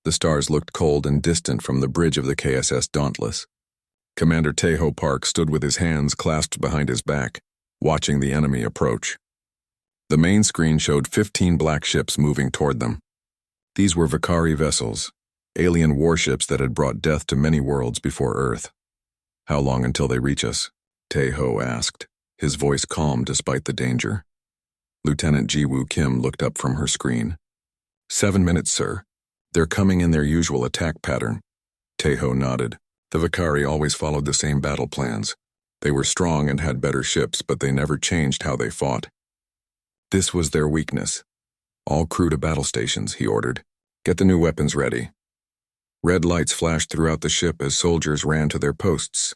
The stars looked cold and distant from the bridge of the KSS Dauntless. Commander Tejo Park stood with his hands clasped behind his back, watching the enemy approach. The main screen showed 15 black ships moving toward them. These were Vakari vessels, alien warships that had brought death to many worlds before Earth. "How long until they reach us?" Tejo asked, his voice calm despite the danger. Lieutenant Jiwoo Kim looked up from her screen. 7 minutes, sir. They're coming in their usual attack pattern." Tejo nodded. The Vakari always followed the same battle plans. They were strong and had better ships, but they never changed how they fought. This was their weakness. "All crew to battle stations," he ordered. "Get the new weapons ready." Red lights flashed throughout the ship as soldiers ran to their posts.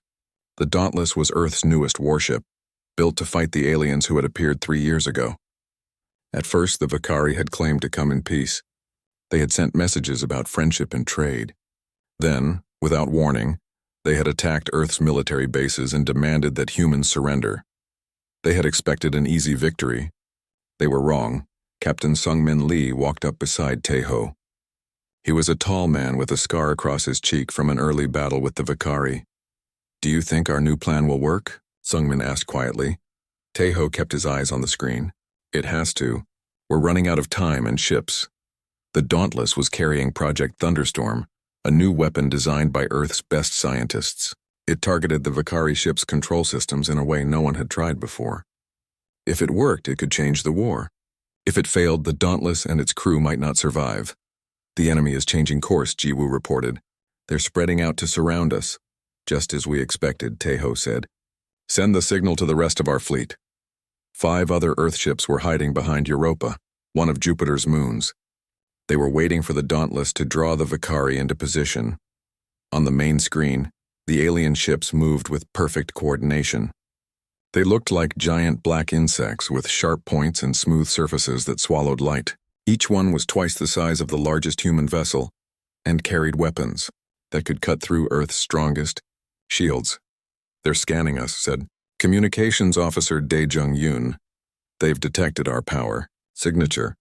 The Dauntless was Earth's newest warship, built to fight the aliens who had appeared 3 years ago. At first, the Vakari had claimed to come in peace. They had sent messages about friendship and trade. Then, without warning, they had attacked Earth's military bases and demanded that humans surrender. They had expected an easy victory. They were wrong. Captain Sungmin Lee walked up beside Tejo. He was a tall man with a scar across his cheek from an early battle with the Vakari. "Do you think our new plan will work?" Sungmin asked quietly. Tejo kept his eyes on the screen. "It has to. We're running out of time and ships." The Dauntless was carrying Project Thunderstorm, a new weapon designed by Earth's best scientists. It targeted the Vakari ship's control systems in a way no one had tried before. If it worked, it could change the war. If it failed, the Dauntless and its crew might not survive. "The enemy is changing course," Jiwoo reported. "They're spreading out to surround us." "Just as we expected," Tejo said. "Send the signal to the rest of our fleet." 5 other Earth ships were hiding behind Europa, one of Jupiter's moons. They were waiting for the Dauntless to draw the Vakari into position. On the main screen, the alien ships moved with perfect coordination. They looked like giant black insects with sharp points and smooth surfaces that swallowed light. Each one was twice the size of the largest human vessel and carried weapons that could cut through Earth's strongest shields. "They're scanning us," said Communications Officer Dae Jung-yoon. "They've detected our power. Signature."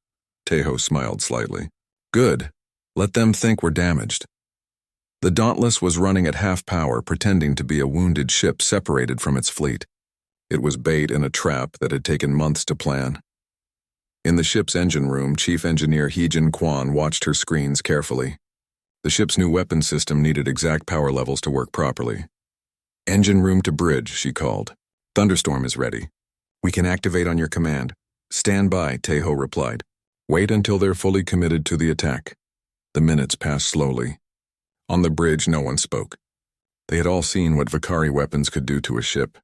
Tejo smiled slightly. "Good. Let them think we're damaged." The Dauntless was running at half power, pretending to be a wounded ship separated from its fleet. It was bait in a trap that had taken months to plan. In the ship's engine room, Chief Engineer Hee-jin Kwon watched her screens carefully. The ship's new weapon system needed exact power levels to work properly. "Engine room to bridge," she called. "Thunderstorm is ready. We can activate on your command." "Stand by," Tejo replied. "Wait until they're fully committed to the attack." The minutes passed slowly. On the bridge, no one spoke. They had all seen what Vakari weapons could do to a ship.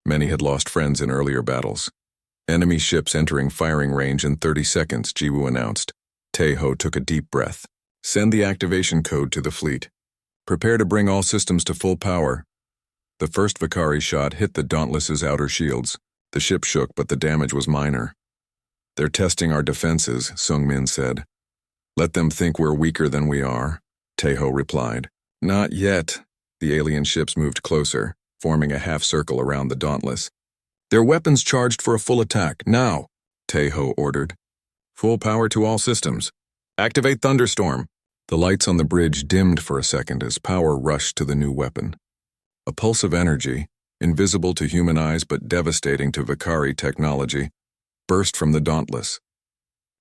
Many had lost friends in earlier battles. "Enemy ships entering firing range in 30 seconds, Jiwoo announced. Tejo took a deep breath. "Send the activation code to the fleet. Prepare to bring all systems to full power." The first Vakari shot hit the Dauntless's outer shields. The ship shook, but the damage was minor. "They're testing our defenses," Sungmin said. "Let them think we're weaker than we are," Tejo replied. "Not yet." The alien ships moved closer, forming a half circle around the Dauntless. "Their weapons charged for a full attack, now," Tejo ordered. "Full power to all systems. Activate Thunderstorm." The lights on the bridge dimmed for a second as power rushed to the new weapon. A pulse of energy, invisible to human eyes but devastating to Vakari technology, burst from the Dauntless.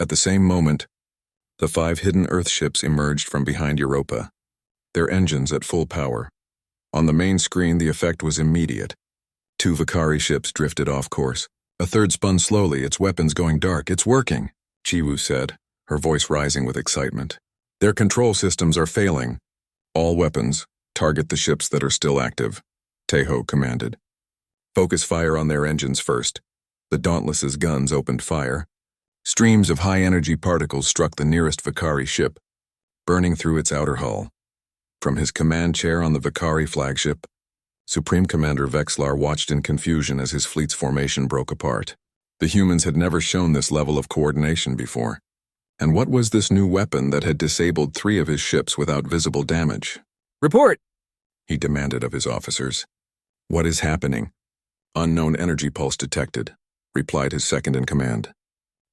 At the same moment, the 5 hidden Earth ships emerged from behind Europa, their engines at full power. On the main screen, the effect was immediate. 2 Vakari ships drifted off course. A third spun slowly, its weapons going dark. "It's working," Jiwoo said, her voice rising with excitement. "Their control systems are failing. All weapons, target the ships that are still active," Tejo commanded. "Focus fire on their engines first." The Dauntless's guns opened fire. Streams of high-energy particles struck the nearest Vakari ship, burning through its outer hull. From his command chair on the Vakari flagship, Supreme Commander Vexlar watched in confusion as his fleet's formation broke apart. The humans had never shown this level of coordination before. And what was this new weapon that had disabled 3 of his ships without visible damage? "Report!" he demanded of his officers. "What is happening?" "Unknown energy pulse detected," replied his second-in-command.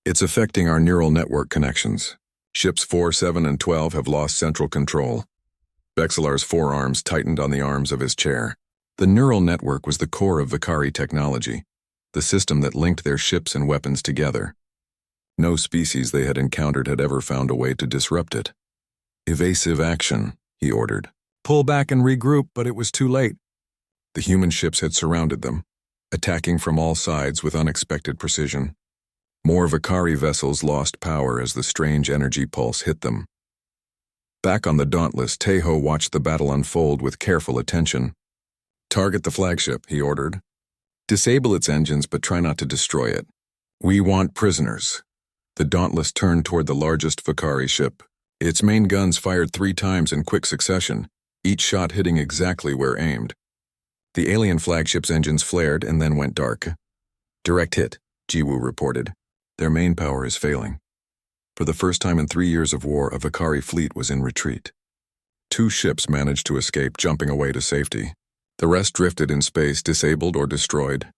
"It's affecting our neural network connections. Ships 4, 7, and 12 have lost central control. Vexelar's forearms tightened on the arms of his chair. The neural network was the core of Vicari technology, the system that linked their ships and weapons together. No species they had encountered had ever found a way to disrupt it. Evasive action, he ordered. Pull back and regroup, but it was too late. The human ships had surrounded them, attacking from all sides with unexpected precision. More Vicari vessels lost power as the strange energy pulse hit them. Back on the Dauntless, Tejo watched the battle unfold with careful attention. Target the flagship, he ordered. Disable its engines, but try not to destroy it. We want prisoners. The Dauntless turned toward the largest Vicari ship. Its main guns fired 3 times in quick succession, each shot hitting exactly where aimed. The alien flagship's engines flared and then went dark. Direct hit, Jiwoo reported. Their main power is failing. For the first time in 3 years of war, a Vicari fleet was in retreat. 2 ships managed to escape, jumping away to safety. The rest drifted in space, disabled or destroyed.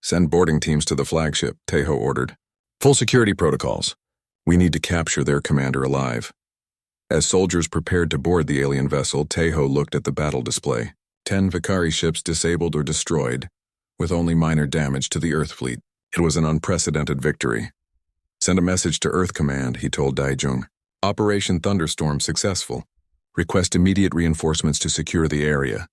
Send boarding teams to the flagship, Tejo ordered. Full security protocols. We need to capture their commander alive. As soldiers prepared to board the alien vessel, Tejo looked at the battle display. 10 Vicari ships disabled or destroyed, with only minor damage to the Earth fleet. It was an unprecedented victory. Send a message to Earth Command, he told Daijung. Operation Thunderstorm successful. Request immediate reinforcements to secure the area.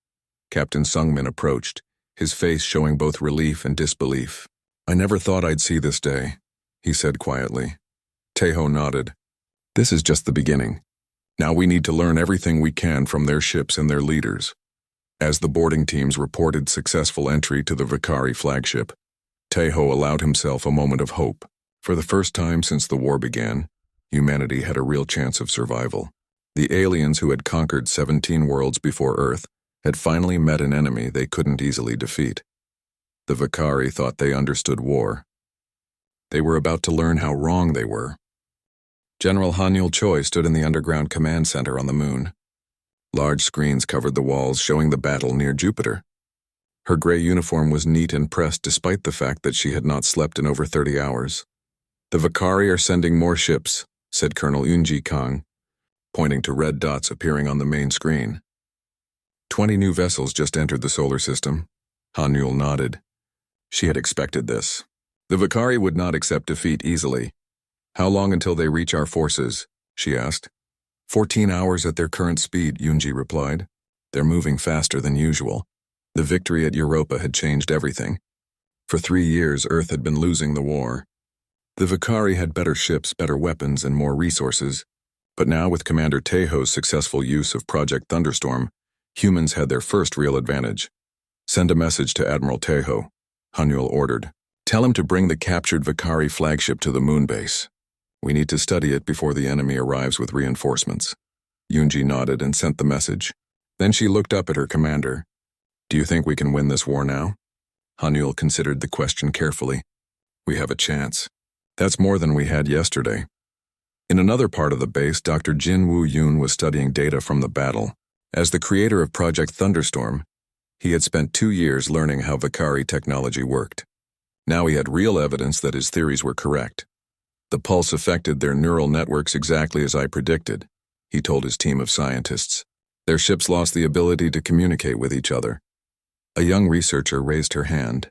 Captain Sungmin approached, his face showing both relief and disbelief. I never thought I'd see this day, he said quietly. Tejo nodded. This is just the beginning. Now we need to learn everything we can from their ships and their leaders. As the boarding teams reported successful entry to the Vicari flagship, Tejo allowed himself a moment of hope. For the first time since the war began, humanity had a real chance of survival. The aliens who had conquered 17 worlds before Earth had finally met an enemy they couldn't easily defeat. The Vicari thought they understood war. They were about to learn how wrong they were. General Hanyul Choi stood in the underground command center on the moon. Large screens covered the walls showing the battle near Jupiter. Her gray uniform was neat and pressed despite the fact that she had not slept in over 30 hours. The Vicari are sending more ships, said Colonel Eunji Kang, pointing to red dots appearing on the main screen. 20 new vessels just entered the solar system. Hanyul nodded. She had expected this. The Vicari would not accept defeat easily. How long until they reach our forces? She asked. 14 hours at their current speed, Eunji replied. They're moving faster than usual. The victory at Europa had changed everything. For 3 years, Earth had been losing the war. The Vicari had better ships, better weapons, and more resources. But now, with Commander Tejo's successful use of Project Thunderstorm, humans had their first real advantage. Send a message to Admiral Tejo, Hanyul ordered. Tell him to bring the captured Vicari flagship to the moon base. We need to study it before the enemy arrives with reinforcements. Eunji nodded and sent the message. Then she looked up at her commander. Do you think we can win this war now? Hanyul considered the question carefully. We have a chance. That's more than we had yesterday. In another part of the base, Dr. Jin Woo-yoon was studying data from the battle. As the creator of Project Thunderstorm, he had spent 2 years learning how Vicari technology worked. Now he had real evidence that his theories were correct. The pulse affected their neural networks exactly as I predicted, he told his team of scientists. Their ships lost the ability to communicate with each other. A young researcher raised her hand.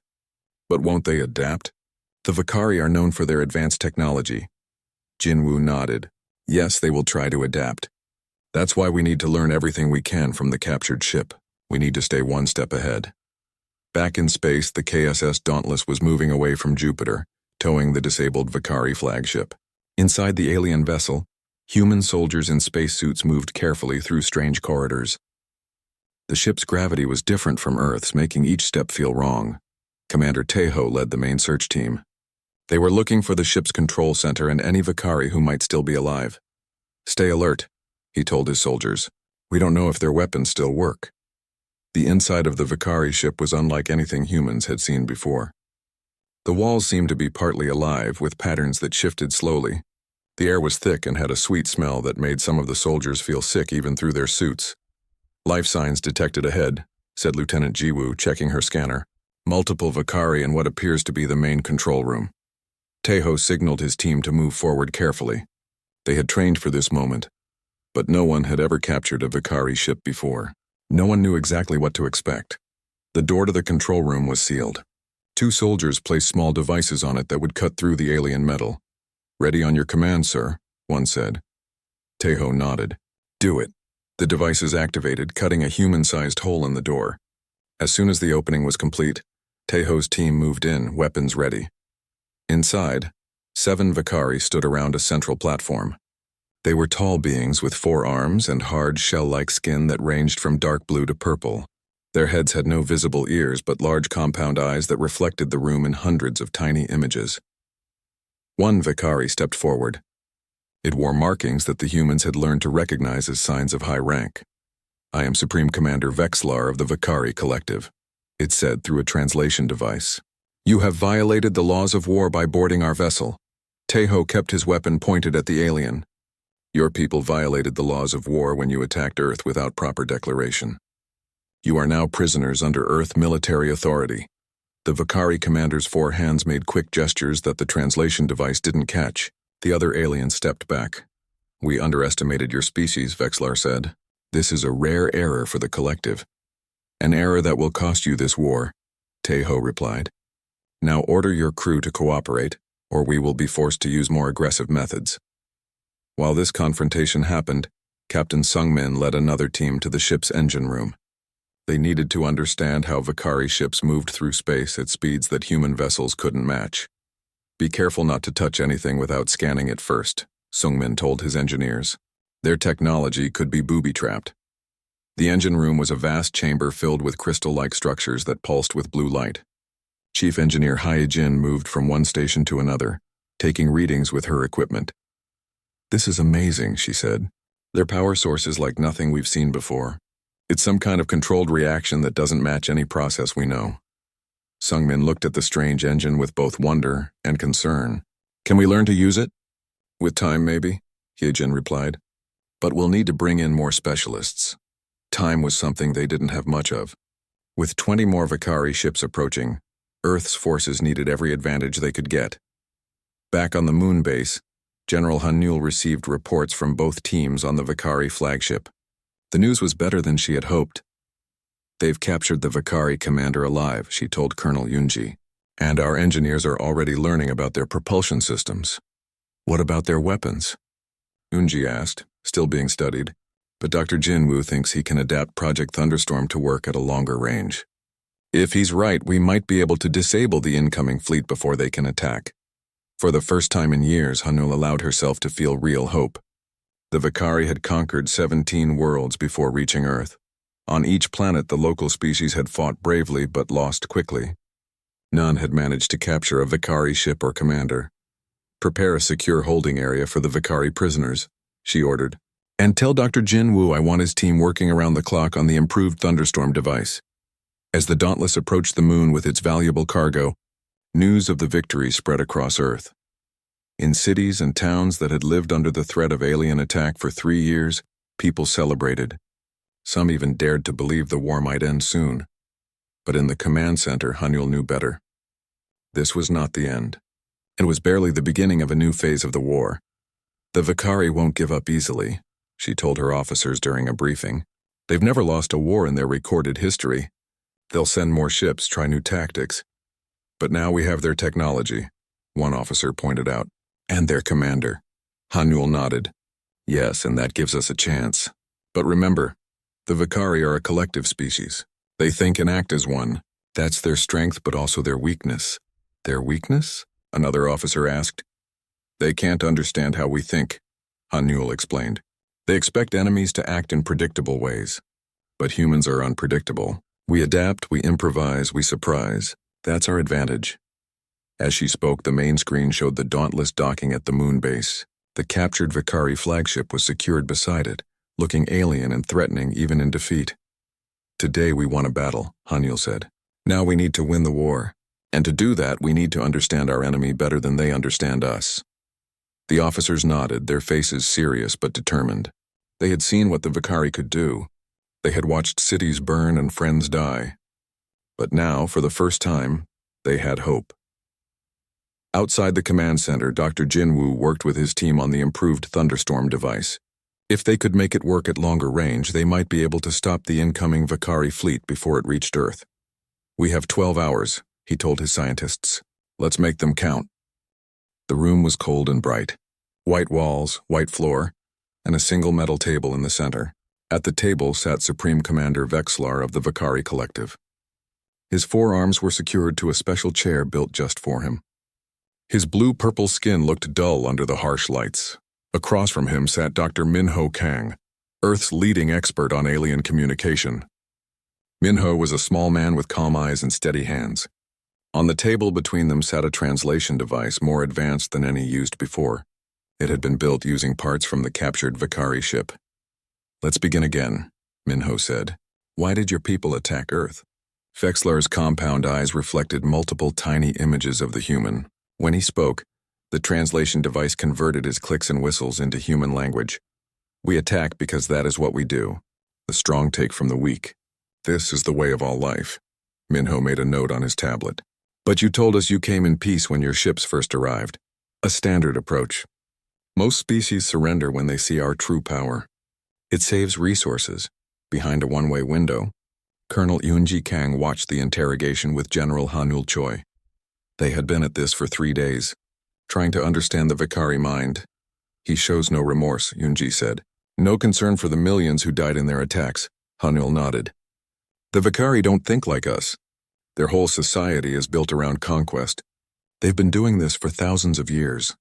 But won't they adapt? The Vicari are known for their advanced technology. Jinwoo nodded. Yes, they will try to adapt. That's why we need to learn everything we can from the captured ship. We need to stay one step ahead. Back in space, the KSS Dauntless was moving away from Jupiter, towing the disabled Vicari flagship. Inside the alien vessel, human soldiers in spacesuits moved carefully through strange corridors. The ship's gravity was different from Earth's, making each step feel wrong. Commander Tejo led the main search team. They were looking for the ship's control center and any Vicari who might still be alive. Stay alert, he told his soldiers. We don't know if their weapons still work. The inside of the Vicari ship was unlike anything humans had seen before. The walls seemed to be partly alive, with patterns that shifted slowly. The air was thick and had a sweet smell that made some of the soldiers feel sick even through their suits. Life signs detected ahead, said Lieutenant Jiwoo, checking her scanner. Multiple Vicari in what appears to be the main control room. Tejo signaled his team to move forward carefully. They had trained for this moment, but no one had ever captured a Vakari ship before. No one knew exactly what to expect. The door to the control room was sealed. 2 soldiers placed small devices on it that would cut through the alien metal. "Ready on your command, sir," one said. Tejo nodded. "Do it." The devices activated, cutting a human-sized hole in the door. As soon as the opening was complete, Tejo's team moved in, weapons ready. Inside, 7 Vakari stood around a central platform. They were tall beings with 4 arms and hard shell-like skin that ranged from dark blue to purple. Their heads had no visible ears but large compound eyes that reflected the room in hundreds of tiny images. One Vakari stepped forward. It wore markings that the humans had learned to recognize as signs of high rank. "I am Supreme Commander Vexlar of the Vakari Collective," it said through a translation device. "You have violated the laws of war by boarding our vessel." Tejo kept his weapon pointed at the alien. "Your people violated the laws of war when you attacked Earth without proper declaration. You are now prisoners under Earth military authority." The Vakari commander's 4 hands made quick gestures that the translation device didn't catch. The other alien stepped back. "We underestimated your species," Vexlar said. "This is a rare error for the collective. An error that will cost you this war," Tejo replied. "Now order your crew to cooperate, or we will be forced to use more aggressive methods." While this confrontation happened, Captain Sungmin led another team to the ship's engine room. They needed to understand how Vakari ships moved through space at speeds that human vessels couldn't match. "Be careful not to touch anything without scanning it first," Sungmin told his engineers. Their technology could be booby-trapped. The engine room was a vast chamber filled with crystal-like structures that pulsed with blue light. Chief Engineer Hyejin moved from one station to another, taking readings with her equipment. "This is amazing," she said. "Their power source is like nothing we've seen before. It's some kind of controlled reaction that doesn't match any process we know." Sungmin looked at the strange engine with both wonder and concern. "Can we learn to use it?" "With time, maybe," Hyejin replied. "But we'll need to bring in more specialists." Time was something they didn't have much of. With 20 more Vakari ships approaching, Earth's forces needed every advantage they could get. Back on the moon base, General Hanul received reports from both teams on the Vakari flagship. The news was better than she had hoped. "They've captured the Vakari commander alive," she told Colonel Yunji, "and our engineers are already learning about their propulsion systems." "What about their weapons?" Yunji asked, still being studied, but Dr. Jinwoo thinks he can adapt Project Thunderstorm to work at a longer range. "If he's right, we might be able to disable the incoming fleet before they can attack." For the first time in years, Hanul allowed herself to feel real hope. The Vakari had conquered 17 worlds before reaching Earth. On each planet, the local species had fought bravely but lost quickly. None had managed to capture a Vakari ship or commander. "Prepare a secure holding area for the Vakari prisoners," she ordered. "And tell Dr. Jinwoo I want his team working around the clock on the improved Thunderstorm device." As the Dauntless approached the moon with its valuable cargo, news of the victory spread across Earth. In cities and towns that had lived under the threat of alien attack for 3 years, people celebrated. Some even dared to believe the war might end soon. But in the command center, Hanul knew better. This was not the end. It was barely the beginning of a new phase of the war. "The Vakari won't give up easily," she told her officers during a briefing. "They've never lost a war in their recorded history. They'll send more ships, try new tactics. But now we have their technology," one officer pointed out. "And their commander." Hanul nodded. "Yes, and that gives us a chance. But remember, the Vakari are a collective species. They think and act as one. That's their strength, but also their weakness." "Their weakness?" another officer asked. "They can't understand how we think," Hanul explained. "They expect enemies to act in predictable ways. But humans are unpredictable. We adapt, we improvise, we surprise. That's our advantage." As she spoke, the main screen showed the Dauntless docking at the moon base. The captured Vakari flagship was secured beside it, looking alien and threatening even in defeat. "Today we won a battle," Hanul said. "Now we need to win the war. And to do that, we need to understand our enemy better than they understand us." The officers nodded, their faces serious but determined. They had seen what the Vakari could do. They had watched cities burn and friends die. But now, for the first time, they had hope. Outside the command center, Dr. Jinwoo worked with his team on the improved thunderstorm device. If they could make it work at longer range, they might be able to stop the incoming Vakari fleet before it reached Earth. "We have 12 hours, he told his scientists. "Let's make them count." The room was cold and bright. White walls, white floor, and a single metal table in the center. At the table sat Supreme Commander Vexlar of the Vakari Collective. His forearms were secured to a special chair built just for him. His blue-purple skin looked dull under the harsh lights. Across from him sat Dr. Minho Kang, Earth's leading expert on alien communication. Minho was a small man with calm eyes and steady hands. On the table between them sat a translation device more advanced than any used before. It had been built using parts from the captured Vakari ship. "Let's begin again," Minho said. "Why did your people attack Earth?" Vexlar's compound eyes reflected multiple tiny images of the human. When he spoke, the translation device converted his clicks and whistles into human language. "We attack because that is what we do. The strong take from the weak. This is the way of all life." Minho made a note on his tablet. "But you told us you came in peace when your ships first arrived. A standard approach. Most species surrender when they see our true power. It saves resources." Behind a one-way window, Colonel Yoonji Kang watched the interrogation with General Hanul Choi. They had been at this for 3 days, trying to understand the Vakari mind. "He shows no remorse," Yoonji said. "No concern for the millions who died in their attacks," Hanul nodded. "The Vakari don't think like us. Their whole society is built around conquest. They've been doing this for thousands of years."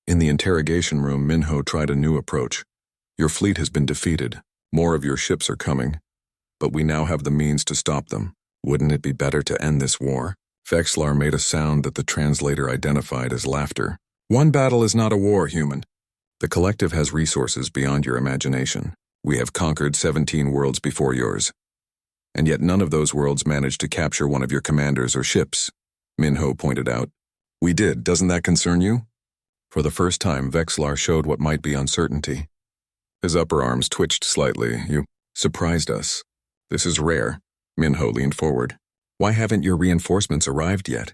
In the interrogation room, Minho tried a new approach. "Your fleet has been defeated. More of your ships are coming. But we now have the means to stop them. Wouldn't it be better to end this war?" Vexlar made a sound that the translator identified as laughter. "One battle is not a war, human. The collective has resources beyond your imagination. We have conquered 17 worlds before yours. And yet none of those worlds managed to capture one of your commanders or ships," Minho pointed out. "We did. Doesn't that concern you?" For the first time, Vexlar showed what might be uncertainty. His upper arms twitched slightly. "You surprised us. This is rare." Minho leaned forward. "Why haven't your reinforcements arrived yet?"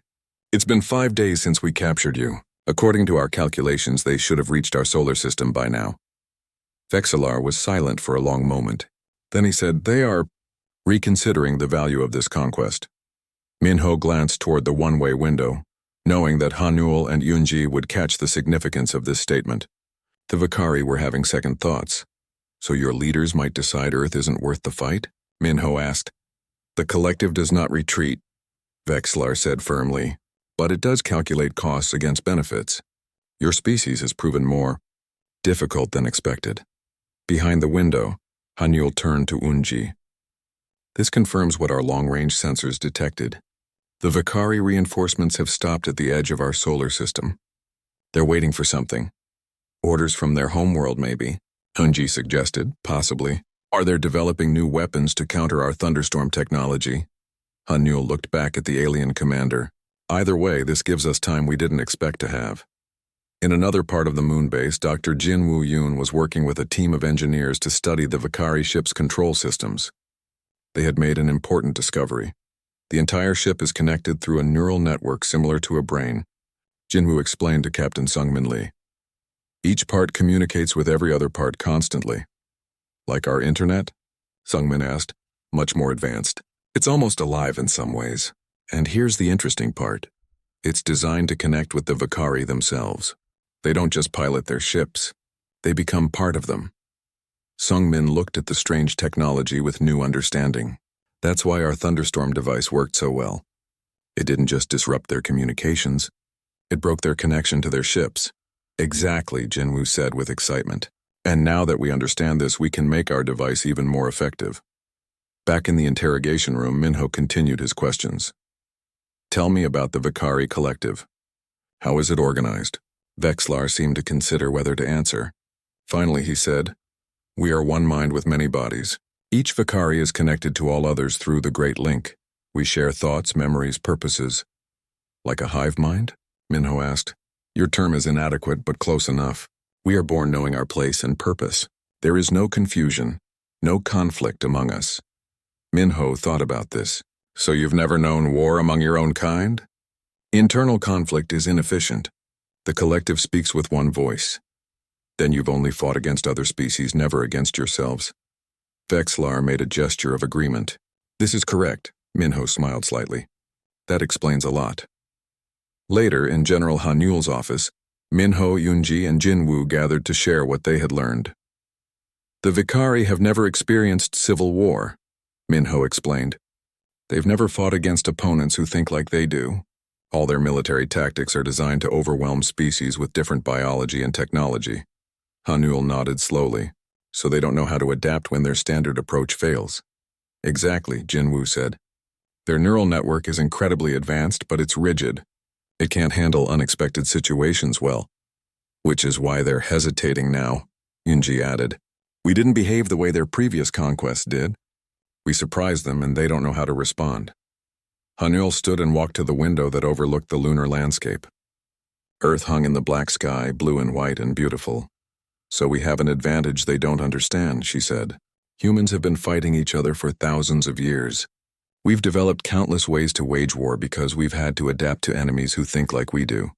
"It's been 5 days since we captured you. According to our calculations, they should have reached our solar system by now." Vexlar was silent for a long moment. Then he said, "They are reconsidering the value of this conquest." Minho glanced toward the one-way window, knowing that Hanul and Yoonji would catch the significance of this statement. The Vakari were having second thoughts. "So your leaders might decide Earth isn't worth the fight?" Minho asked. "The collective does not retreat," Vexlar said firmly, "but it does calculate costs against benefits. Your species has proven more difficult than expected." Behind the window, Hanul turned to Unji. "This confirms what our long-range sensors detected. The Vakari reinforcements have stopped at the edge of our solar system. They're waiting for something. Orders from their homeworld, maybe," Unji suggested, "possibly. Are they developing new weapons to counter our thunderstorm technology?" Hanul looked back at the alien commander. "Either way, this gives us time we didn't expect to have." In another part of the moon base, Dr. Jin Woo Yoon was working with a team of engineers to study the Vakari ship's control systems. They had made an important discovery. The entire ship is connected through a neural network similar to a brain, Jinwoo explained to Captain Sungmin Lee. "Each part communicates with every other part constantly." "Like our internet?" Sungmin asked. "Much more advanced. It's almost alive in some ways. And here's the interesting part. It's designed to connect with the Vakari themselves. They don't just pilot their ships. They become part of them." Sungmin looked at the strange technology with new understanding. "That's why our thunderstorm device worked so well. It didn't just disrupt their communications. It broke their connection to their ships." "Exactly," Jinwoo said with excitement. "And now that we understand this, we can make our device even more effective." Back in the interrogation room, Minho continued his questions. "Tell me about the Vakari Collective. How is it organized?" Vexlar seemed to consider whether to answer. Finally he said, "We are one mind with many bodies. Each Vakari is connected to all others through the Great Link. We share thoughts, memories, purposes." "Like a hive mind?" Minho asked. "Your term is inadequate, but close enough. We are born knowing our place and purpose. There is no confusion, no conflict among us." Minho thought about this. "So you've never known war among your own kind?" Internal conflict is inefficient. The collective speaks with one voice. Then you've only fought against other species, never against yourselves. Vexlar made a gesture of agreement. This is correct, Minho smiled slightly. That explains a lot. Later, in General Hanul's office, Minho, Yunji, and Jinwoo gathered to share what they had learned. The Vikari have never experienced civil war, Minho explained. They've never fought against opponents who think like they do. All their military tactics are designed to overwhelm species with different biology and technology. Hanul nodded slowly. So they don't know how to adapt when their standard approach fails. Exactly, Jinwoo said. Their neural network is incredibly advanced, but it's rigid. It can't handle unexpected situations well. Which is why they're hesitating now, Yunji added. We didn't behave the way their previous conquests did. We surprised them and they don't know how to respond. Hanul stood and walked to the window that overlooked the lunar landscape. Earth hung in the black sky, blue and white and beautiful. So we have an advantage they don't understand, she said. Humans have been fighting each other for thousands of years. We've developed countless ways to wage war because we've had to adapt to enemies who think like we do.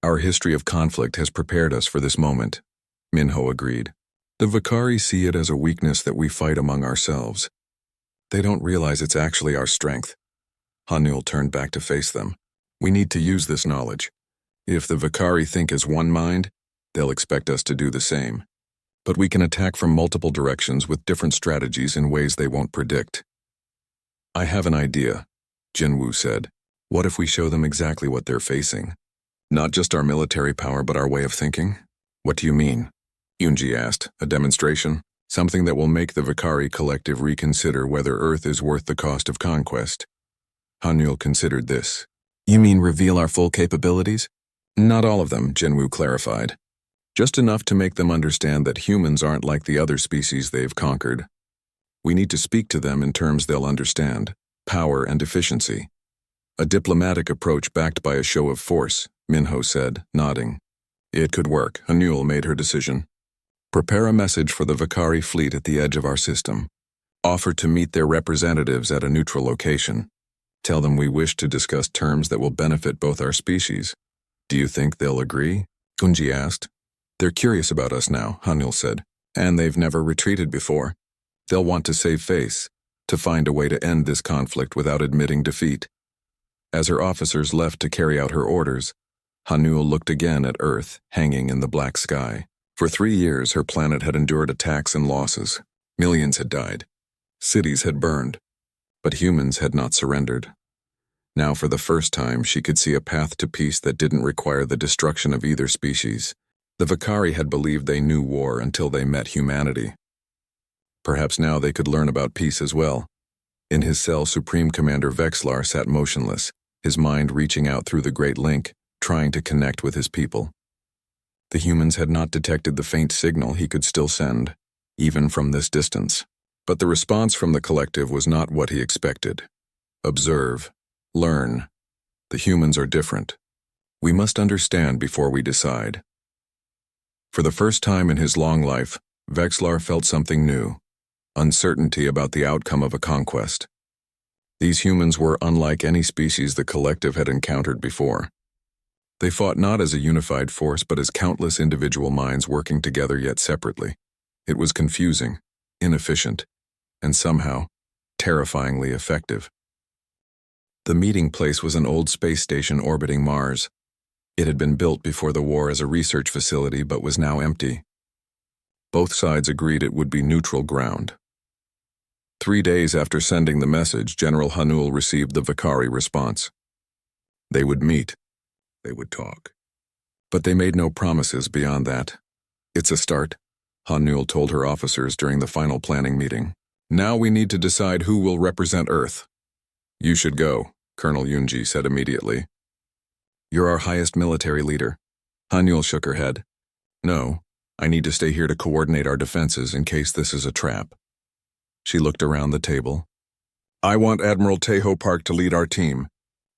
Our history of conflict has prepared us for this moment, Minho agreed. The Vikari see it as a weakness that we fight among ourselves. They don't realize it's actually our strength. Hanul turned back to face them. We need to use this knowledge. If the Vikari think as one mind, they'll expect us to do the same. But we can attack from multiple directions with different strategies in ways they won't predict. I have an idea, Jinwoo said. What if we show them exactly what they're facing? Not just our military power, but our way of thinking? What do you mean? Yunji asked. A demonstration? Something that will make the Vikari collective reconsider whether Earth is worth the cost of conquest. Hanul considered this. You mean reveal our full capabilities? Not all of them, Jinwoo clarified. Just enough to make them understand that humans aren't like the other species they've conquered. We need to speak to them in terms they'll understand, power and efficiency. A diplomatic approach backed by a show of force, Minho said, nodding. It could work, Hanul made her decision. Prepare a message for the Vikari fleet at the edge of our system. Offer to meet their representatives at a neutral location. Tell them we wish to discuss terms that will benefit both our species. Do you think they'll agree? Yunji asked. They're curious about us now, Hanul said, and they've never retreated before. They'll want to save face, to find a way to end this conflict without admitting defeat. As her officers left to carry out her orders, Hanul looked again at Earth, hanging in the black sky. For 3 years, her planet had endured attacks and losses. Millions had died. Cities had burned. But humans had not surrendered. Now, for the first time, she could see a path to peace that didn't require the destruction of either species. The Vikari had believed they knew war until they met humanity. Perhaps now they could learn about peace as well. In his cell, Supreme Commander Vexlar sat motionless, his mind reaching out through the Great Link, trying to connect with his people. The humans had not detected the faint signal he could still send, even from this distance. But the response from the collective was not what he expected. Observe. Learn. The humans are different. We must understand before we decide. For the first time in his long life, Vexlar felt something new, uncertainty about the outcome of a conquest. These humans were unlike any species the collective had encountered before. They fought not as a unified force but as countless individual minds working together yet separately. It was confusing, inefficient, and somehow terrifyingly effective. The meeting place was an old space station orbiting Mars. It had been built before the war as a research facility but was now empty. Both sides agreed it would be neutral ground. 3 days after sending the message, General Hanul received the Vikari response. They would meet. They would talk. But they made no promises beyond that. It's a start, Hanul told her officers during the final planning meeting. Now we need to decide who will represent Earth. You should go, Colonel Yunji said immediately. You're our highest military leader. Hanul shook her head. No, I need to stay here to coordinate our defenses in case this is a trap. She looked around the table. I want Admiral Taeho Park to lead our team.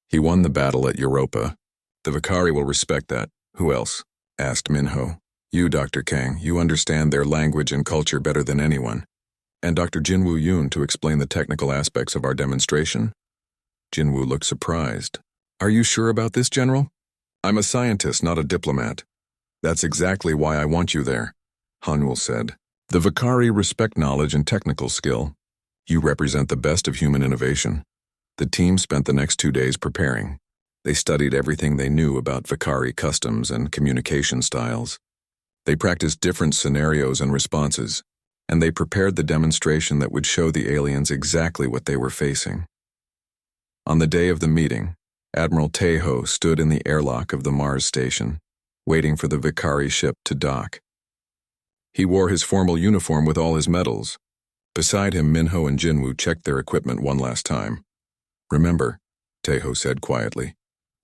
He won the battle at Europa. The Vikari will respect that. Who else? Asked Minho. You, Dr. Kang, you understand their language and culture better than anyone. And Dr. Jinwoo Yoon to explain the technical aspects of our demonstration? Jinwoo looked surprised. Are you sure about this, General? I'm a scientist, not a diplomat. That's exactly why I want you there, Hanul said. The Vakari respect knowledge and technical skill. You represent the best of human innovation. The team spent the next 2 days preparing. They studied everything they knew about Vakari customs and communication styles. They practiced different scenarios and responses, and they prepared the demonstration that would show the aliens exactly what they were facing. On the day of the meeting, Admiral Tejo stood in the airlock of the Mars station, waiting for the Vakari ship to dock. He wore his formal uniform with all his medals. Beside him, Minho and Jinwoo checked their equipment one last time. Remember, Tejo said quietly,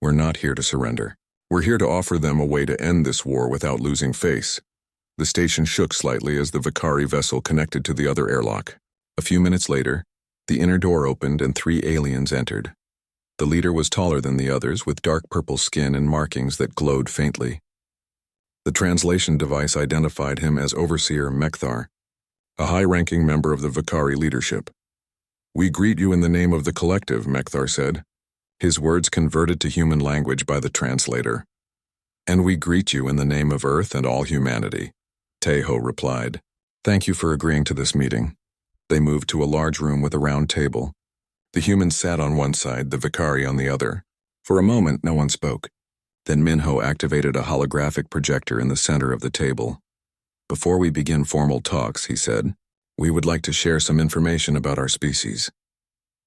we're not here to surrender. We're here to offer them a way to end this war without losing face. The station shook slightly as the Vakari vessel connected to the other airlock. A few minutes later, the inner door opened and 3 aliens entered. The leader was taller than the others, with dark purple skin and markings that glowed faintly. The translation device identified him as Overseer Mekthar, a high-ranking member of the Vakari leadership. We greet you in the name of the collective, Mekthar said, his words converted to human language by the translator. And we greet you in the name of Earth and all humanity, Tejo replied. Thank you for agreeing to this meeting. They moved to a large room with a round table. The humans sat on one side, the Vakari on the other. For a moment, no one spoke. Then Minho activated a holographic projector in the center of the table. Before we begin formal talks, he said, we would like to share some information about our species.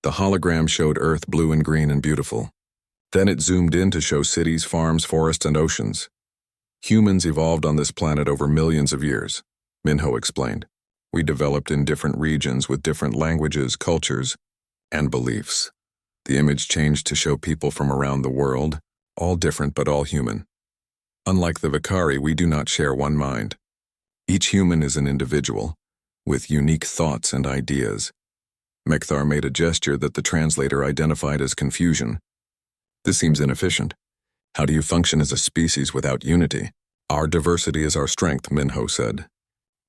The hologram showed Earth blue and green and beautiful. Then it zoomed in to show cities, farms, forests, and oceans. Humans evolved on this planet over millions of years, Minho explained. We developed in different regions with different languages, cultures, and beliefs. The image changed to show people from around the world, all different but all human. Unlike the Vakari, we do not share one mind. Each human is an individual, with unique thoughts and ideas. Mekthar made a gesture that the translator identified as confusion. This seems inefficient. How do you function as a species without unity? Our diversity is our strength, Minho said.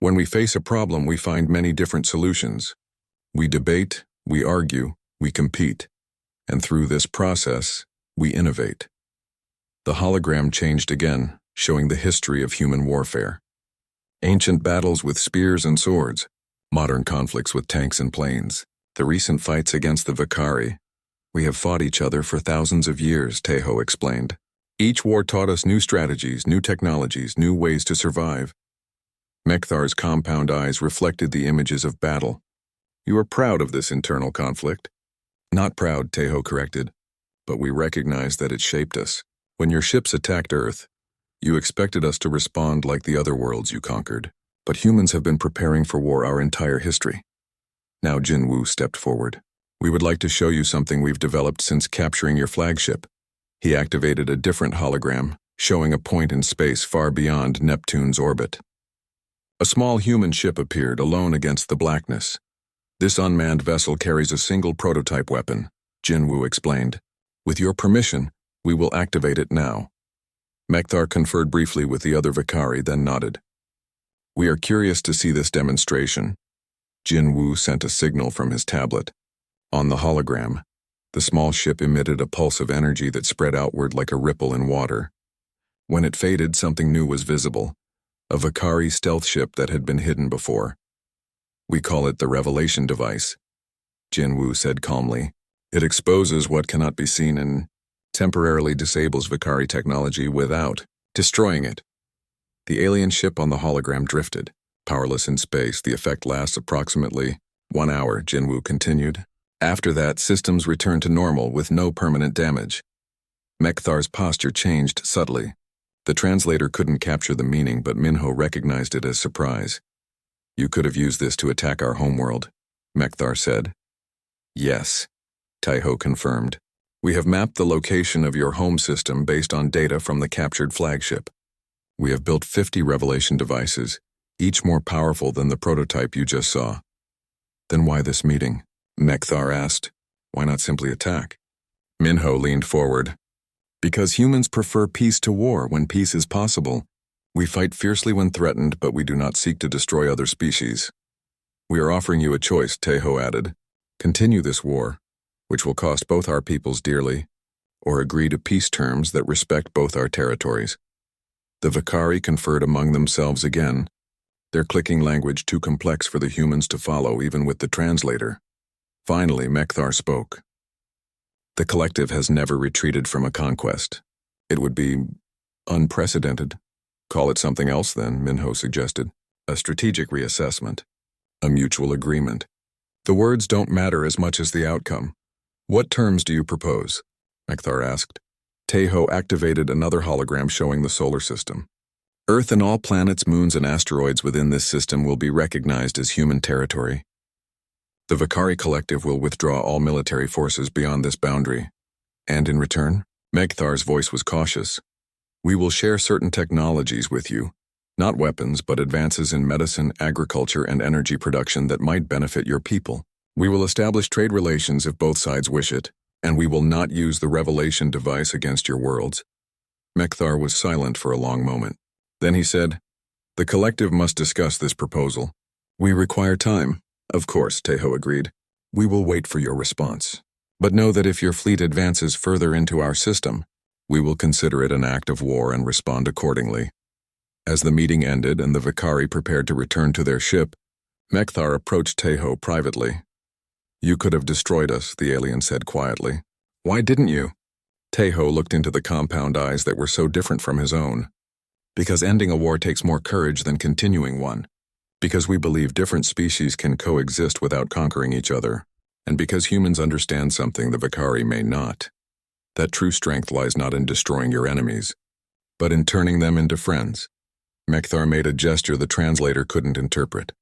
When we face a problem, we find many different solutions. We debate, we argue, we compete. And through this process, we innovate. The hologram changed again, showing the history of human warfare. Ancient battles with spears and swords, modern conflicts with tanks and planes, the recent fights against the Vakari. We have fought each other for thousands of years, Tejo explained. Each war taught us new strategies, new technologies, new ways to survive. Mekthar's compound eyes reflected the images of battle. You are proud of this internal conflict? Not proud, Tejo corrected, but we recognize that it shaped us. When your ships attacked Earth, you expected us to respond like the other worlds you conquered. But humans have been preparing for war our entire history. Now Jinwoo stepped forward. We would like to show you something we've developed since capturing your flagship. He activated a different hologram, showing a point in space far beyond Neptune's orbit. A small human ship appeared, alone against the blackness. This unmanned vessel carries a single prototype weapon, Jinwoo explained. With your permission, we will activate it now. Mekthar conferred briefly with the other Vakari, then nodded. We are curious to see this demonstration. Jinwoo sent a signal from his tablet. On the hologram, the small ship emitted a pulse of energy that spread outward like a ripple in water. When it faded, something new was visible, a Vakari stealth ship that had been hidden before. We call it the Revelation device, Jinwoo said calmly. It exposes what cannot be seen and temporarily disables Vakari technology without destroying it. The alien ship on the hologram drifted. Powerless in space, the effect lasts approximately 1 hour, Jinwoo continued. After that, systems returned to normal with no permanent damage. Mekthar's posture changed subtly. The translator couldn't capture the meaning, but Minho recognized it as surprise. You could have used this to attack our homeworld, Mekthar said. Yes, Tejo confirmed. We have mapped the location of your home system based on data from the captured flagship. We have built 50 Revelation devices, each more powerful than the prototype you just saw. Then why this meeting? Mekthar asked. Why not simply attack? Minho leaned forward. Because humans prefer peace to war when peace is possible. We fight fiercely when threatened, but we do not seek to destroy other species. We are offering you a choice, Tejo added. Continue this war, which will cost both our peoples dearly, or agree to peace terms that respect both our territories. The Vakari conferred among themselves again, their clicking language too complex for the humans to follow even with the translator. Finally, Mekthar spoke. The collective has never retreated from a conquest. It would be unprecedented. Call it something else then, Minho suggested. A strategic reassessment. A mutual agreement. The words don't matter as much as the outcome. What terms do you propose? Mekthar asked. Teho activated another hologram showing the solar system. Earth and all planets, moons, and asteroids within this system will be recognized as human territory. The Vakari collective will withdraw all military forces beyond this boundary. And in return, Megthar's voice was cautious. We will share certain technologies with you, not weapons, but advances in medicine, agriculture, and energy production that might benefit your people. We will establish trade relations if both sides wish it, and we will not use the revelation device against your worlds. Mekthar was silent for a long moment. Then he said, the collective must discuss this proposal. We require time. Of course, Teho agreed. We will wait for your response. But know that if your fleet advances further into our system, we will consider it an act of war and respond accordingly. As the meeting ended and the Vakari prepared to return to their ship, Mekthar approached Teho privately. You could have destroyed us, the alien said quietly. Why didn't you? Teho looked into the compound eyes that were so different from his own. Because ending a war takes more courage than continuing one. Because we believe different species can coexist without conquering each other. And because humans understand something the Vakari may not. That true strength lies not in destroying your enemies, but in turning them into friends. Mekthar made a gesture the translator couldn't interpret.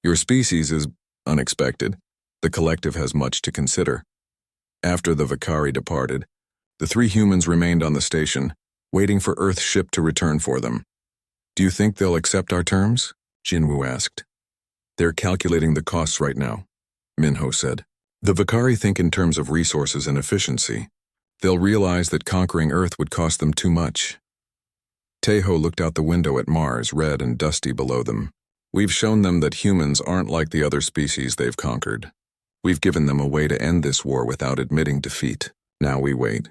Your species is unexpected. The collective has much to consider. After the Vakari departed, the three humans remained on the station, waiting for Earth's ship to return for them. Do you think they'll accept our terms? Jinwoo asked. They're calculating the costs right now, Minho said. The Vakari think in terms of resources and efficiency. They'll realize that conquering Earth would cost them too much. Teho looked out the window at Mars, red and dusty below them. We've shown them that humans aren't like the other species they've conquered. We've given them a way to end this war without admitting defeat. Now we wait.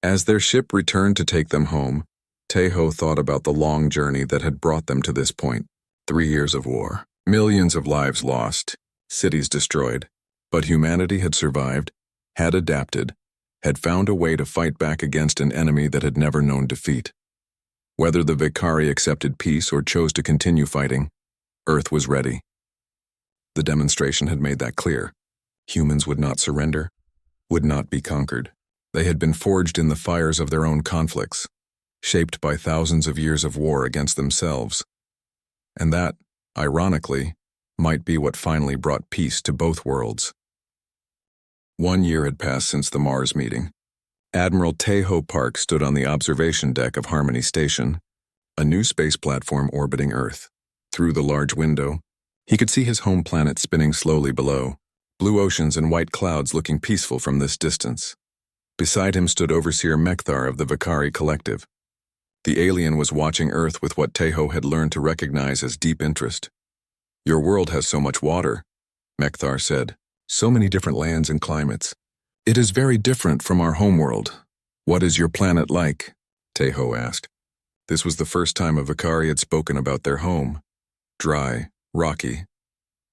As their ship returned to take them home, Teho thought about the long journey that had brought them to this point. 3 years of war, millions of lives lost, cities destroyed. But humanity had survived, had adapted, had found a way to fight back against an enemy that had never known defeat. Whether the Vakari accepted peace or chose to continue fighting, Earth was ready. The demonstration had made that clear. Humans would not surrender, would not be conquered. They had been forged in the fires of their own conflicts, shaped by thousands of years of war against themselves. And that, ironically, might be what finally brought peace to both worlds. 1 year had passed since the Mars meeting. Admiral Teho Park stood on the observation deck of Harmony Station, a new space platform orbiting Earth. Through the large window, he could see his home planet spinning slowly below, blue oceans and white clouds looking peaceful from this distance. Beside him stood Overseer Mekthar of the Vakari Collective. The alien was watching Earth with what Teho had learned to recognize as deep interest. Your world has so much water, Mekthar said. So many different lands and climates. It is very different from our homeworld. What is your planet like? Teho asked. This was the first time a Vakari had spoken about their home. Dry, rocky.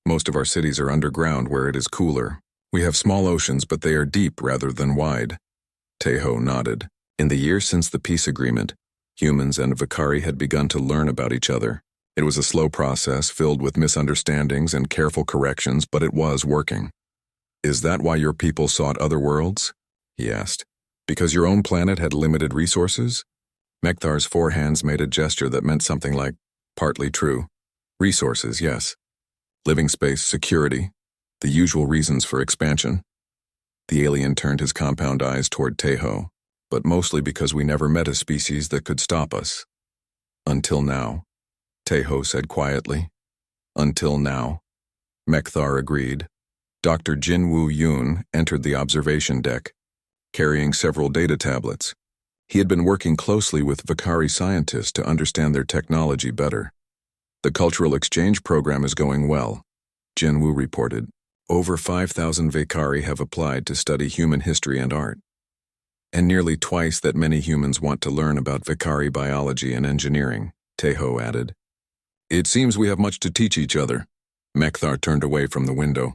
Most of our cities are underground where it is cooler. We have small oceans, but they are deep rather than wide. Teho nodded. In the years since the peace agreement, humans and Vakari had begun to learn about each other. It was a slow process filled with misunderstandings and careful corrections, but it was working. Is that why your people sought other worlds? He asked. Because your own planet had limited resources? Mekthar's four hands made a gesture that meant something like, partly true. Resources, yes. Living space, security, the usual reasons for expansion. The alien turned his compound eyes toward Teho, but mostly because we never met a species that could stop us. Until now, Teho said quietly. Until now. Mekthar agreed. Dr. Jinwoo Yoon entered the observation deck, carrying several data tablets. He had been working closely with Vakari scientists to understand their technology better. The cultural exchange program is going well, Jinwoo reported. Over 5,000 Vakari have applied to study human history and art. And nearly twice that many humans want to learn about Vakari biology and engineering, Teho added. It seems we have much to teach each other. Mekthar turned away from the window.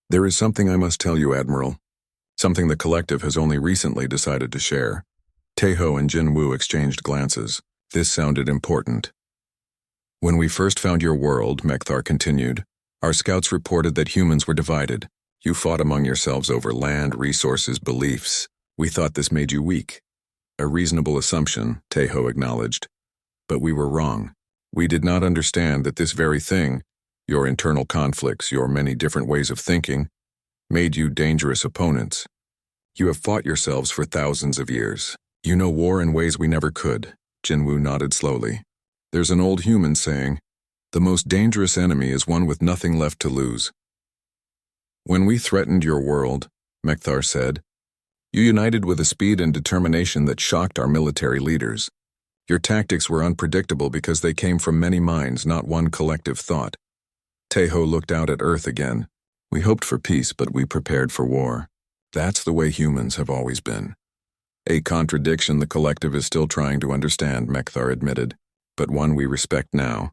There is something I must tell you, Admiral. Something the collective has only recently decided to share. Teho and Jinwoo exchanged glances. This sounded important. When we first found your world, Mekthar continued, our scouts reported that humans were divided. You fought among yourselves over land, resources, beliefs. We thought this made you weak. A reasonable assumption, Teho acknowledged. But we were wrong. We did not understand that this very thing, your internal conflicts, your many different ways of thinking, made you dangerous opponents. You have fought yourselves for thousands of years. You know war in ways we never could. Jinwoo nodded slowly. There's an old human saying, the most dangerous enemy is one with nothing left to lose. When we threatened your world, Mekthar said, you united with a speed and determination that shocked our military leaders. Your tactics were unpredictable because they came from many minds, not one collective thought. Teho looked out at Earth again. We hoped for peace, but we prepared for war. That's the way humans have always been. A contradiction the collective is still trying to understand, Mekthar admitted, but one we respect now.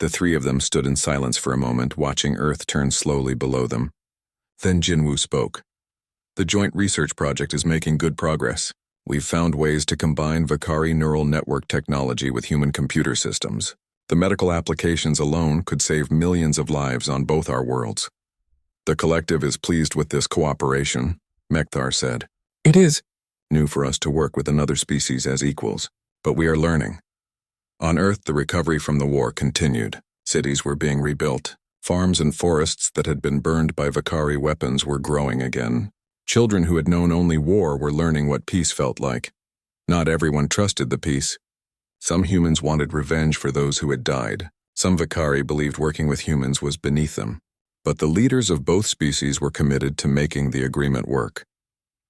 The three of them stood in silence for a moment, watching Earth turn slowly below them. Then Jinwoo spoke. The joint research project is making good progress. We've found ways to combine Vakari neural network technology with human computer systems. The medical applications alone could save millions of lives on both our worlds. The collective is pleased with this cooperation, Mekthar said. It is new for us to work with another species as equals, but we are learning. On Earth, the recovery from the war continued. Cities were being rebuilt. Farms and forests that had been burned by Vakari weapons were growing again. Children who had known only war were learning what peace felt like. Not everyone trusted the peace. Some humans wanted revenge for those who had died. Some Vakari believed working with humans was beneath them. But the leaders of both species were committed to making the agreement work.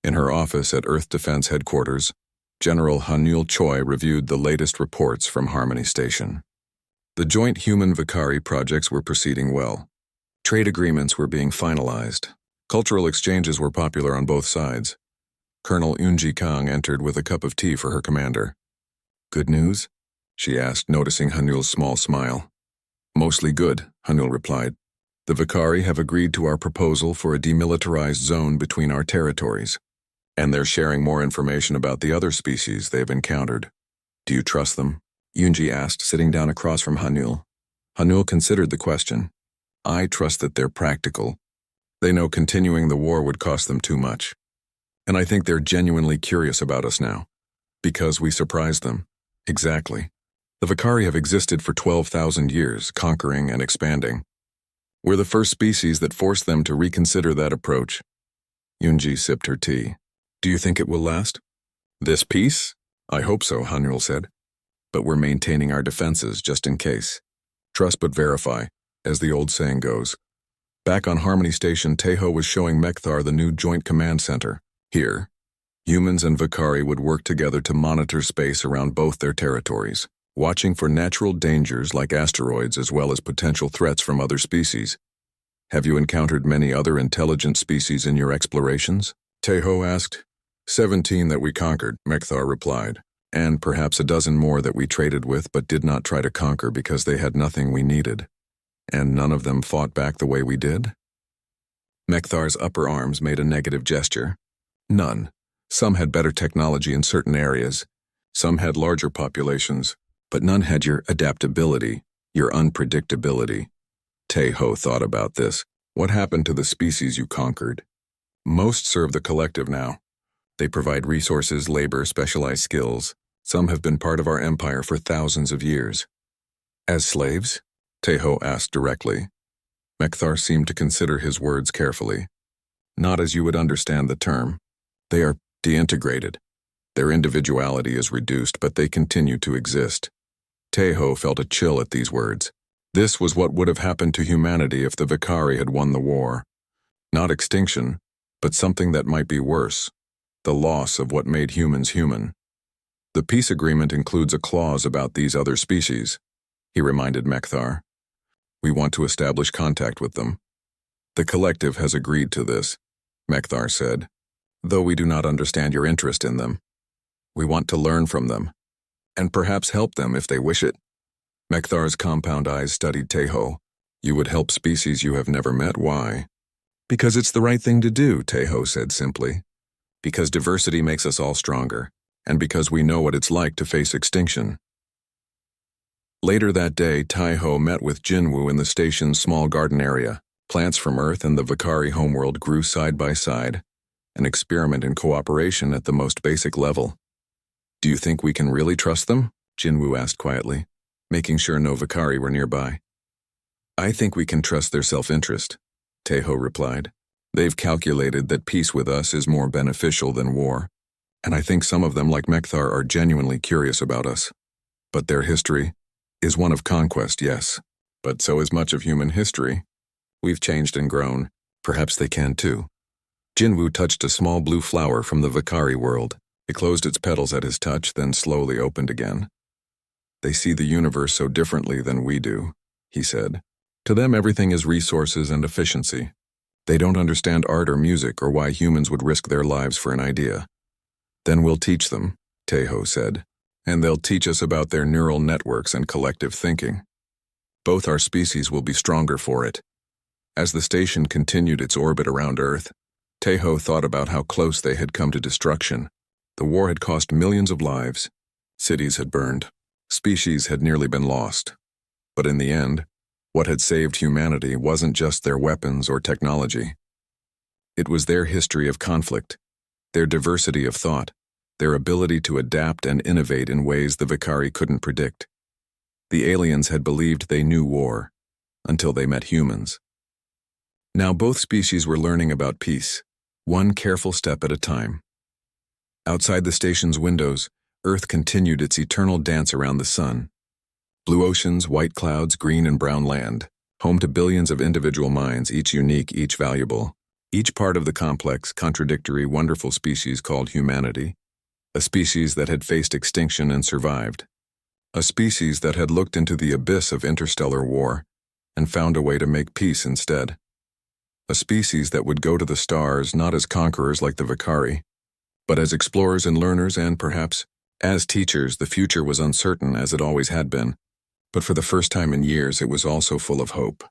In her office at Earth Defense Headquarters, General Hanul Choi reviewed the latest reports from Harmony Station. The joint human-Vakari projects were proceeding well. Trade agreements were being finalized. Cultural exchanges were popular on both sides. Colonel Eunji Kang entered with a cup of tea for her commander. Good news? She asked, noticing Hanul's small smile. Mostly good, Hanul replied. The Vakari have agreed to our proposal for a demilitarized zone between our territories, and they're sharing more information about the other species they've encountered. Do you trust them? Eunji asked, sitting down across from Hanul. Hanul considered the question. I trust that they're practical. They know continuing the war would cost them too much. And I think they're genuinely curious about us now. Because we surprised them. Exactly. The Vakari have existed for 12,000 years, conquering and expanding. We're the first species that forced them to reconsider that approach. Eunji sipped her tea. Do you think it will last? This peace? I hope so, Hanul said. But we're maintaining our defenses just in case. Trust but verify, as the old saying goes. Back on Harmony Station, Teho was showing Mekthar the new Joint Command Center. Here, humans and Vakari would work together to monitor space around both their territories, watching for natural dangers like asteroids as well as potential threats from other species. Have you encountered many other intelligent species in your explorations? Teho asked. 17 that we conquered, Mekthar replied, and perhaps a dozen more that we traded with but did not try to conquer because they had nothing we needed. And none of them fought back the way we did? Mekthar's upper arms made a negative gesture. None. Some had better technology in certain areas. Some had larger populations, but none had your adaptability, your unpredictability. Teho thought about this. What happened to the species you conquered? Most serve the collective now. They provide resources, labor, specialized skills. Some have been part of our empire for thousands of years. As slaves? Teho asked directly. Mekthar seemed to consider his words carefully. Not as you would understand the term. They are deintegrated. Their individuality is reduced, but they continue to exist. Teho felt a chill at these words. This was what would have happened to humanity if the Vakari had won the war. Not extinction, but something that might be worse. The loss of what made humans human. The peace agreement includes a clause about these other species, he reminded Mekthar. We want to establish contact with them. The collective has agreed to this, Mekthar said, though we do not understand your interest in them. We want to learn from them, and perhaps help them if they wish it. Mekthar's compound eyes studied Teho. You would help species you have never met, why? Because it's the right thing to do, Teho said simply. Because diversity makes us all stronger, and because we know what it's like to face extinction. Later that day, Taiho met with Jinwoo in the station's small garden area. Plants from Earth and the Vakari homeworld grew side by side, an experiment in cooperation at the most basic level. Do you think we can really trust them? Jinwoo asked quietly, making sure no Vakari were nearby. I think we can trust their self-interest, Teho replied. They've calculated that peace with us is more beneficial than war, and I think some of them, like Mekthar, are genuinely curious about us. But their history is one of conquest, yes, but so is much of human history. We've changed and grown. Perhaps they can too. Jinwoo touched a small blue flower from the Vakari world. It closed its petals at his touch, then slowly opened again. They see the universe so differently than we do, he said. To them, everything is resources and efficiency. They don't understand art or music or why humans would risk their lives for an idea. Then we'll teach them, Teho said, and they'll teach us about their neural networks and collective thinking. Both our species will be stronger for it. As the station continued its orbit around Earth, Teho thought about how close they had come to destruction. The war had cost millions of lives. Cities had burned. Species had nearly been lost. But in the end, what had saved humanity wasn't just their weapons or technology. It was their history of conflict, their diversity of thought, their ability to adapt and innovate in ways the Vakari couldn't predict. The aliens had believed they knew war, until they met humans. Now both species were learning about peace, one careful step at a time. Outside the station's windows, Earth continued its eternal dance around the sun. Blue oceans, white clouds, green and brown land, home to billions of individual minds, each unique, each valuable. Each part of the complex, contradictory, wonderful species called humanity. A species that had faced extinction and survived. A species that had looked into the abyss of interstellar war and found a way to make peace instead. A species that would go to the stars not as conquerors like the Vakari, but as explorers and learners, and perhaps as teachers. The future was uncertain, as it always had been, but for the first time in years it was also full of hope.